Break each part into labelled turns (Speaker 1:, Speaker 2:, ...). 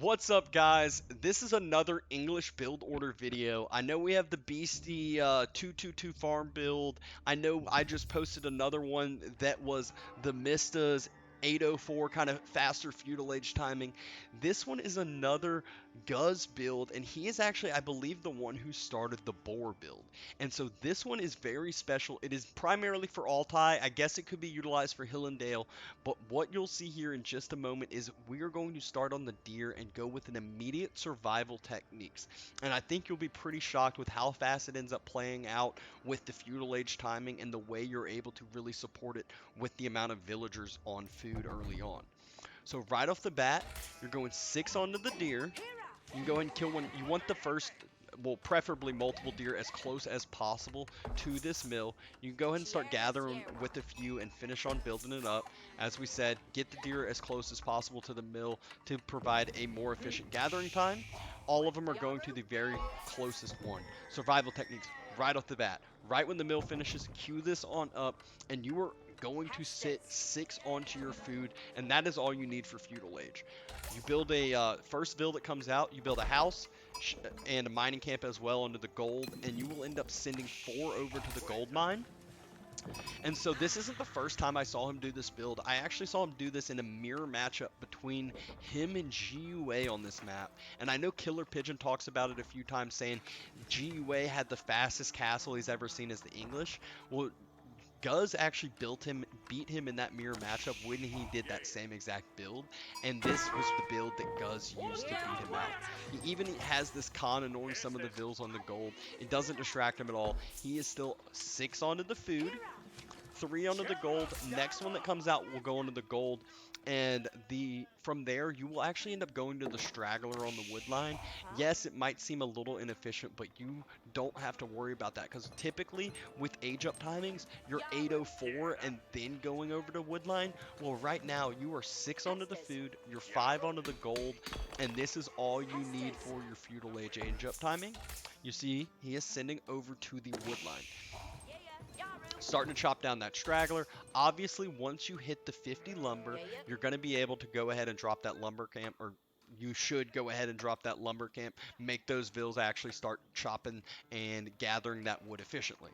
Speaker 1: What's up, guys? This is another English build order video. I know we have the Beastie 222 farm build. I know I just posted another one that was the Mista's 804 kind of faster feudal age timing. This one is another Guz build, and he is actually, I believe, the one who started the boar build. And so this one is very special. It is primarily for Altai. I guess it could be utilized for Hill and Dale, but what you'll see here in just a moment is we are going to start on the deer and go with an immediate survival techniques. And I think you'll be pretty shocked with how fast it ends up playing out with the feudal age timing and the way you're able to really support it with the amount of villagers on food early on. So right off the bat, you're going 6 onto the deer. You can go ahead and kill one. You want the first, well, preferably multiple deer as close as possible to this mill. You can go ahead and start gathering with a few and finish on building it up. As we said, get the deer as close as possible to the mill to provide a more efficient gathering time. All of them are going to the very closest one. Survival techniques right off the bat. Right when the mill finishes, cue this on up, and you are going to sit 6 onto your food, and that is all you need for feudal age. You build a first bill that comes out. You build a house and a mining camp as well under the gold, and you will end up sending 4 over to the gold mine. And so this isn't the first time I saw him do this build. I actually saw him do this in a mirror matchup between him and GUA on this map. And I know Killer Pigeon talks about it a few times, saying GUA had the fastest castle he's ever seen as the English. Well, Guz actually beat him in that mirror matchup when he did that same exact build, and this was the build that Guz used to beat him out. He even has this con ignoring some of the vills on the gold. It doesn't distract him at all. He is still 6 onto the food, 3 onto the gold. Next one that comes out will go into the gold, and from there you will actually end up going to the straggler on the wood line. Yes, it might seem a little inefficient, but you don't have to worry about that because typically with age up timings, you're 804 and then going over to wood line. Well, right now you are 6 onto the food, you're 5 onto the gold, and this is all you need for your feudal age up timing. You see, he is sending over to the wood line, starting to chop down that straggler. Obviously, once you hit the 50 lumber, you're going to be able to go ahead and drop that lumber camp, or you should go ahead and drop that lumber camp, make those vills actually start chopping and gathering that wood efficiently.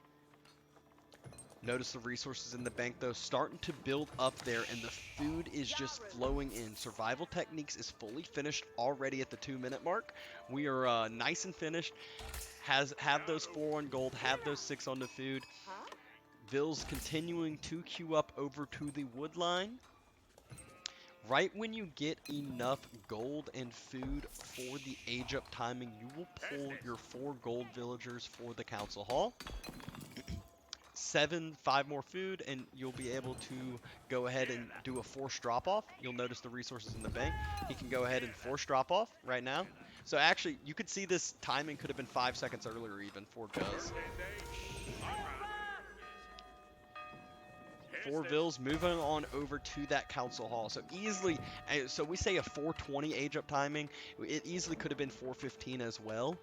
Speaker 1: Notice the resources in the bank though starting to build up there, and the food is just flowing in. Survival techniques is fully finished already at the 2-minute mark. We are nice and finished. Have those 4 on gold, have those 6 on the food. Vills continuing to queue up over to the wood line. Right when you get enough gold and food for the age up timing, you will pull your 4 gold villagers for the council hall. 5 more food, and you'll be able to go ahead and do a forced drop off. You'll notice the resources in the bank. He can go ahead and force drop off right now. So actually, you could see this timing could have been 5 seconds earlier even for Guz. 4 vills moving on over to that council hall. So easily, so we say a 420 age up timing. It easily could have been 415 as well.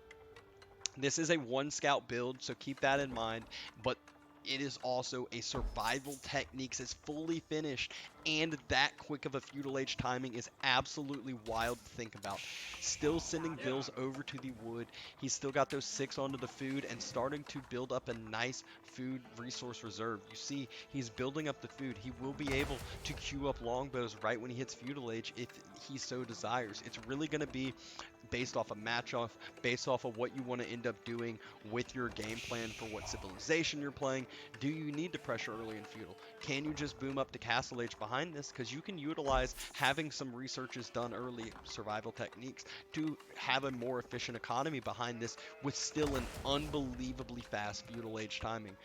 Speaker 1: This is a 1 scout build, so keep that in mind. But it is also a survival techniques. It's fully finished, and that quick of a feudal age timing is absolutely wild to think about. Still sending vills over to the wood. He's still got those 6 onto the food and starting to build up a nice food resource reserve. You see, he's building up the food. He will be able to queue up longbows right when he hits feudal age if he so desires. It's really going to be based off a match-off, based off of what you want to end up doing with your game plan for what civilization you're playing. Do you need to pressure early in feudal? Can you just boom up to castle age behind this? Because you can utilize having some researches done early, survival techniques, to have a more efficient economy behind this with still an unbelievably fast feudal age timing.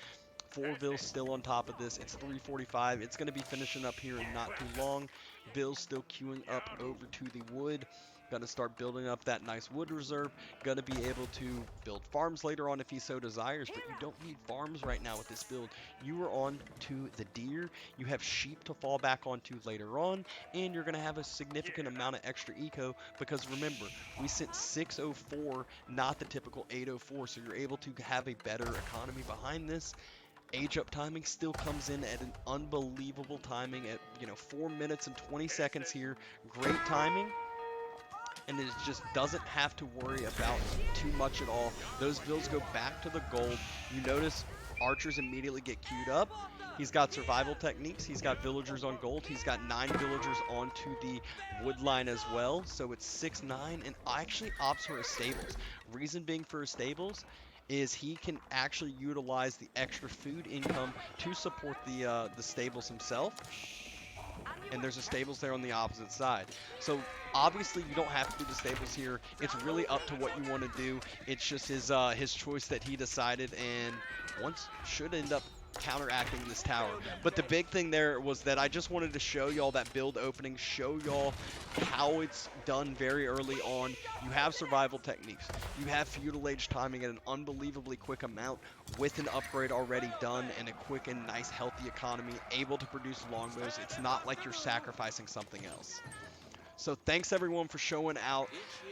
Speaker 1: 4 vills still on top of this. It's 3:45. It's going to be finishing up here in not too long. Vills still queuing up over to the wood. Gonna start building up that nice wood reserve. Gonna be able to build farms later on if he so desires, but you don't need farms right now with this build. You are on to the deer. You have sheep to fall back onto later on, and you're gonna have a significant amount of extra eco because remember, we sent 604, not the typical 804, so you're able to have a better economy behind this. Age up timing still comes in at an unbelievable timing at 4 minutes and 20 seconds here. Great timing. and it just doesn't have to worry about too much at all. Those builds go back to the gold. You notice archers immediately get queued up. He's got survival techniques. He's got villagers on gold. He's got 9 villagers onto the wood line as well. So it's 6-9, and actually opts for his stables. Reason being for his stables is he can actually utilize the extra food income to support the stables himself, and there's a stables there on the opposite side. So obviously you don't have to do the stables here. It's really up to what you want to do. It's just his choice that he decided, and once should end up counteracting this tower. But the big thing there was that I just wanted to show y'all that build opening, show y'all how it's done very early on. You have survival techniques. You have feudal age timing at an unbelievably quick amount with an upgrade already done and a quick and nice healthy economy, able to produce longbows. It's not like you're sacrificing something else. So thanks everyone for showing out.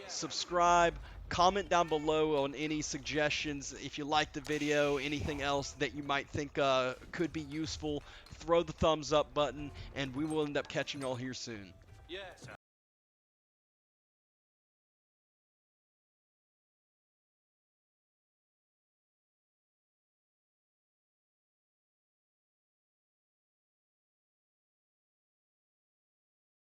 Speaker 1: Subscribe, comment down below on any suggestions. If you like the video, anything else that you might think could be useful, throw the thumbs up button, and we will end up catching y'all here soon.
Speaker 2: Yes.